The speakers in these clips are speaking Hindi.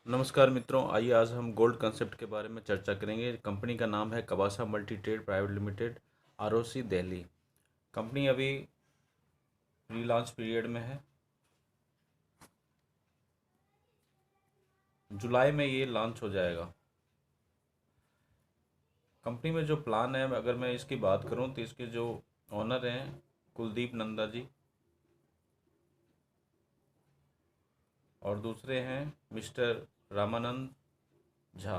नमस्कार मित्रों, आइए आज हम गोल्ड कंसेप्ट के बारे में चर्चा करेंगे। कंपनी का नाम है Kabasa multi trade private limited, ROC Delhi. Company अभी रीलॉन्च पीरियड में है। जुलाई में ये लॉन्च हो जाएगा। कंपनी में जो प्लान है, अगर मैं इसकी बात करूं तो इसके जो ओनर हैं कुलदीप नंदा जी, और दूसरे हैं मिस्टर रामानंद झा।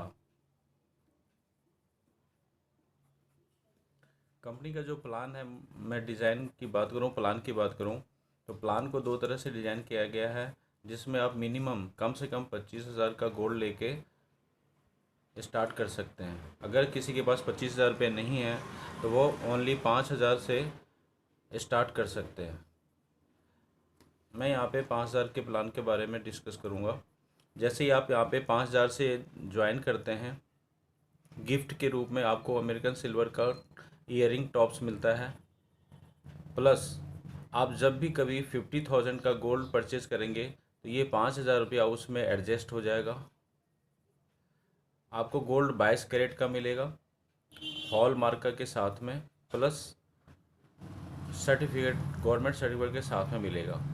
कंपनी का जो प्लान है, मैं डिज़ाइन की बात करूं, प्लान की बात करूं तो प्लान को दो तरह से डिज़ाइन किया गया है, जिसमें आप मिनिमम कम से कम 25,000 का गोल्ड लेके स्टार्ट कर सकते हैं। अगर किसी के पास 25,000 रुपये नहीं है तो वो ओनली 5,000 से स्टार्ट कर सकते हैं। मैं यहाँ पे 5,000 के प्लान के बारे में डिस्कस करूँगा। जैसे ही आप यहाँ पे 5,000 से ज्वाइन करते हैं, गिफ्ट के रूप में आपको अमेरिकन सिल्वर का ईयरिंग टॉप्स मिलता है। प्लस आप जब भी कभी 50,000 का गोल्ड परचेज करेंगे तो ये 5,000 रुपया उसमें एडजस्ट हो जाएगा। आपको गोल्ड 22 कैरेट का मिलेगा हॉल मार्क के साथ में, प्लस सर्टिफिकेट, गवर्नमेंट सर्टिफिकेट के साथ में मिलेगा।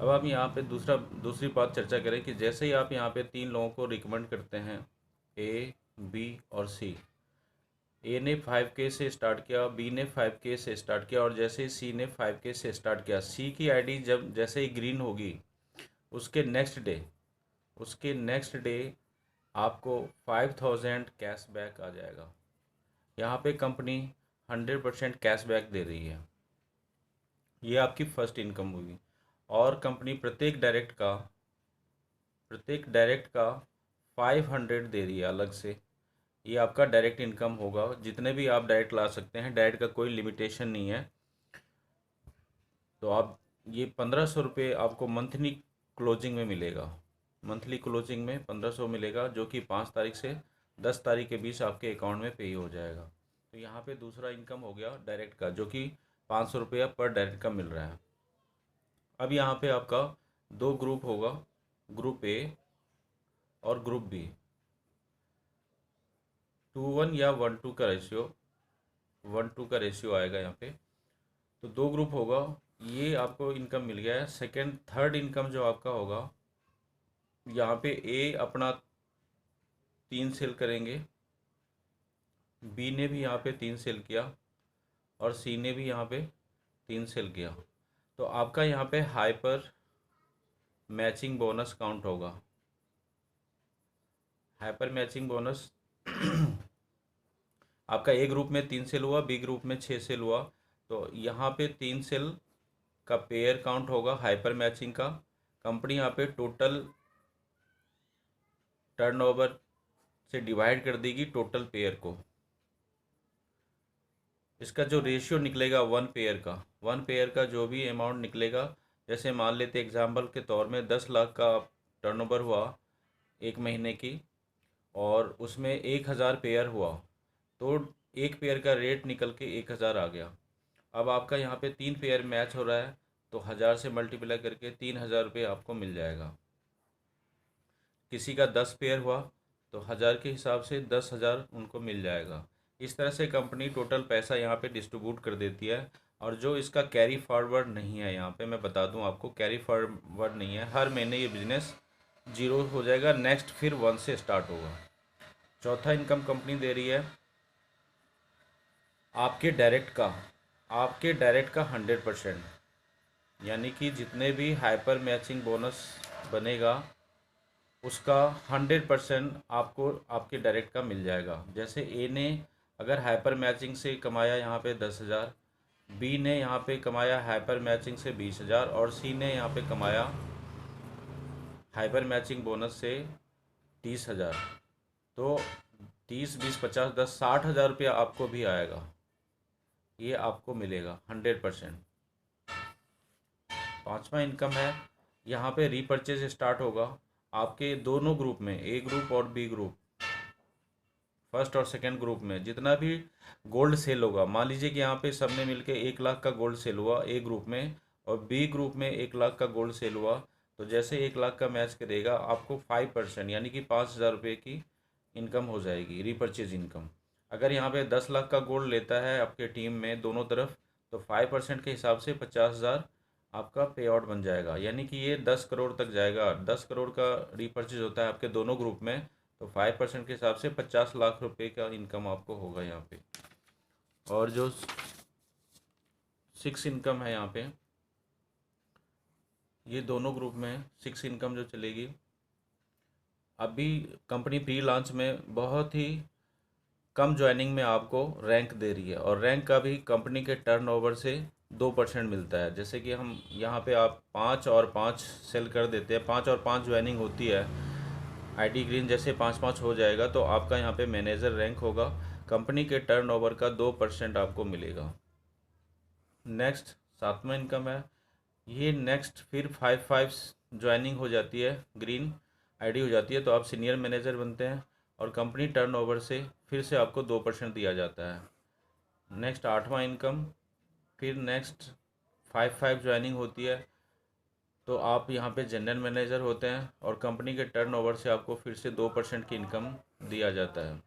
अब आप यहाँ पे दूसरी बात चर्चा करें कि जैसे ही आप यहाँ पे 3 लोगों को रिकमेंड करते हैं, ए, बी और सी। ए ने 5K से स्टार्ट किया, बी ने 5K से स्टार्ट किया, और जैसे ही सी ने 5K से स्टार्ट किया, सी की आईडी जब जैसे ही ग्रीन होगी, उसके नेक्स्ट डे आपको 5,000 कैशबैक आ जाएगा। यहाँ पे कंपनी 100% कैशबैक दे रही है। ये आपकी फर्स्ट इनकम होगी। और कंपनी प्रत्येक डायरेक्ट का 500 दे रही है अलग से। ये आपका डायरेक्ट इनकम होगा। जितने भी आप डायरेक्ट ला सकते हैं, डायरेक्ट का कोई लिमिटेशन नहीं है। तो आप ये 1,500 रुपये आपको मंथली क्लोजिंग में मिलेगा। मंथली क्लोजिंग में 1,500 मिलेगा, जो कि 5 तारीख से 10 तारीख के बीच आपके अकाउंट में पे हो जाएगा। तो यहाँ पे दूसरा इनकम हो गया डायरेक्ट का, जो कि 500 रुपया पर डायरेक्ट का मिल रहा है। अब यहाँ पे आपका दो ग्रुप होगा, ग्रुप ए और ग्रुप बी। 2:1 या 1:2 का रेशियो, 1:2 का रेशियो आएगा यहाँ पे। तो दो ग्रुप होगा। ये आपको इनकम मिल गया है। सेकंड थर्ड इनकम जो आपका होगा, यहाँ पे ए अपना 3 सेल करेंगे, बी ने भी यहाँ पे 3 सेल किया, और सी ने भी यहाँ पे 3 सेल किया। तो आपका यहाँ पे हाइपर मैचिंग बोनस काउंट होगा। हाइपर मैचिंग बोनस आपका ए ग्रुप में 3 सेल हुआ, बी ग्रुप में 6 सेल हुआ, तो यहाँ पे 3 सेल का पेयर काउंट होगा हाइपर मैचिंग का। कंपनी यहाँ पे टोटल टर्नओवर से डिवाइड कर देगी टोटल पेयर को। इसका जो रेशियो निकलेगा 1 पेयर का जो भी अमाउंट निकलेगा, जैसे मान लेते एग्जाम्पल के तौर में 10 लाख का टर्नओवर हुआ एक महीने की, और उसमें 1,000 पेयर हुआ, तो एक पेयर का रेट निकल के 1,000 आ गया। अब आपका यहाँ पे 3 पेयर मैच हो रहा है, तो 1,000 से मल्टीप्लाई करके 3,000 रुपये आपको मिल जाएगा। किसी का 10 पेयर हुआ तो 1,000 के हिसाब से 10,000 उनको मिल जाएगा। इस तरह से कंपनी टोटल पैसा यहाँ पे डिस्ट्रीब्यूट कर देती है। और जो इसका कैरी फॉरवर्ड नहीं है, यहाँ पे मैं बता दूँ आपको, कैरी फॉरवर्ड नहीं है। हर महीने ये बिजनेस जीरो हो जाएगा, नेक्स्ट फिर 1 से स्टार्ट होगा। चौथा इनकम कंपनी दे रही है आपके डायरेक्ट का 100%, यानी कि जितने भी हाइपर मैचिंग बोनस बनेगा उसका 100% आपको आपके डायरेक्ट का मिल जाएगा। जैसे ए ने अगर हाइपर मैचिंग से कमाया यहाँ पे 10,000, बी ने यहाँ पे कमाया हाइपर मैचिंग से 20,000, और सी ने यहाँ पे कमाया हाइपर मैचिंग बोनस से 30,000। तो 30, 20, 50, 10, 60,000 रुपया आपको भी आएगा। ये आपको मिलेगा 100%। पांचवा इनकम है, यहाँ पे रीपर्चेज स्टार्ट होगा आपके दोनों ग्रुप में, ए ग्रुप और बी ग्रुप। फर्स्ट और सेकंड ग्रुप में जितना भी गोल्ड सेल होगा, मान लीजिए कि यहाँ पे सबने मिलके 1 लाख का गोल्ड सेल हुआ ए ग्रुप में, और बी ग्रुप में 1 लाख का गोल्ड सेल हुआ, तो जैसे 1 लाख का मैच करेगा आपको 5% यानी कि 5,000 रुपये की इनकम हो जाएगी, रीपर्चेज इनकम। अगर यहाँ पे 10 लाख का गोल्ड लेता है आपके टीम में दोनों तरफ, तो 5% के हिसाब से 50,000 आपका पे आउट बन जाएगा, यानी कि ये 10 करोड़ तक जाएगा। 10 करोड़ का रीपर्चेज होता है आपके दोनों ग्रुप में, तो 5% के हिसाब से 50 लाख रुपए का इनकम आपको होगा यहाँ पे। और जो 6 इनकम है यहाँ पे, ये दोनों ग्रुप में 6 इनकम जो चलेगी, अभी कंपनी प्री लॉन्च में बहुत ही कम ज्वाइनिंग में आपको रैंक दे रही है, और रैंक का भी कंपनी के टर्नओवर से 2% मिलता है। जैसे कि हम यहाँ पे आप 5 और 5 सेल कर देते हैं, 5 और 5 ज्वाइनिंग होती है, आईटी ग्रीन जैसे 5-5 हो जाएगा, तो आपका यहाँ पे मैनेजर रैंक होगा, कंपनी के टर्नओवर का 2% आपको मिलेगा। नेक्स्ट 7वां इनकम है, ये नेक्स्ट फिर 5-5 ज्वाइनिंग हो जाती है, ग्रीन आईडी हो जाती है, तो आप सीनियर मैनेजर बनते हैं और कंपनी टर्नओवर से फिर से आपको 2% दिया जाता है। नेक्स्ट 8वां इनकम, फिर नेक्स्ट 5-5 ज्वाइनिंग होती है, तो आप यहाँ पे जनरल मैनेजर होते हैं और कंपनी के टर्नओवर से आपको फिर से 2% की इनकम दिया जाता है।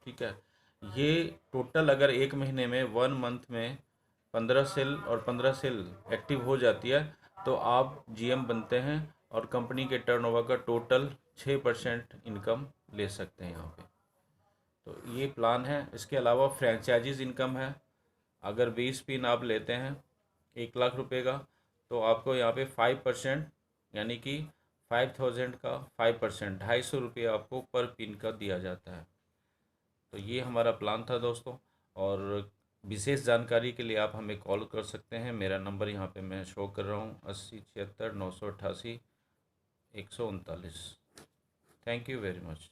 ठीक है, ये टोटल अगर 1 महीने में 1 मंथ में 15 सेल और 15 सेल एक्टिव हो जाती है, तो आप जीएम बनते हैं और कंपनी के टर्नओवर का टोटल 6% इनकम ले सकते हैं यहाँ पे। तो ये प्लान है। इसके अलावा फ्रेंचाइजीज इनकम है। अगर 20 पिन आप लेते हैं 1 लाख रुपए का, तो आपको यहाँ पे 5% यानी कि 5,000 का 5%, 250 रुपये आपको पर पिन का दिया जाता है। तो ये हमारा प्लान था दोस्तों, और विशेष जानकारी के लिए आप हमें कॉल कर सकते हैं। मेरा नंबर यहाँ पे मैं शो कर रहा हूँ, 8076 988 139। Thank you very much.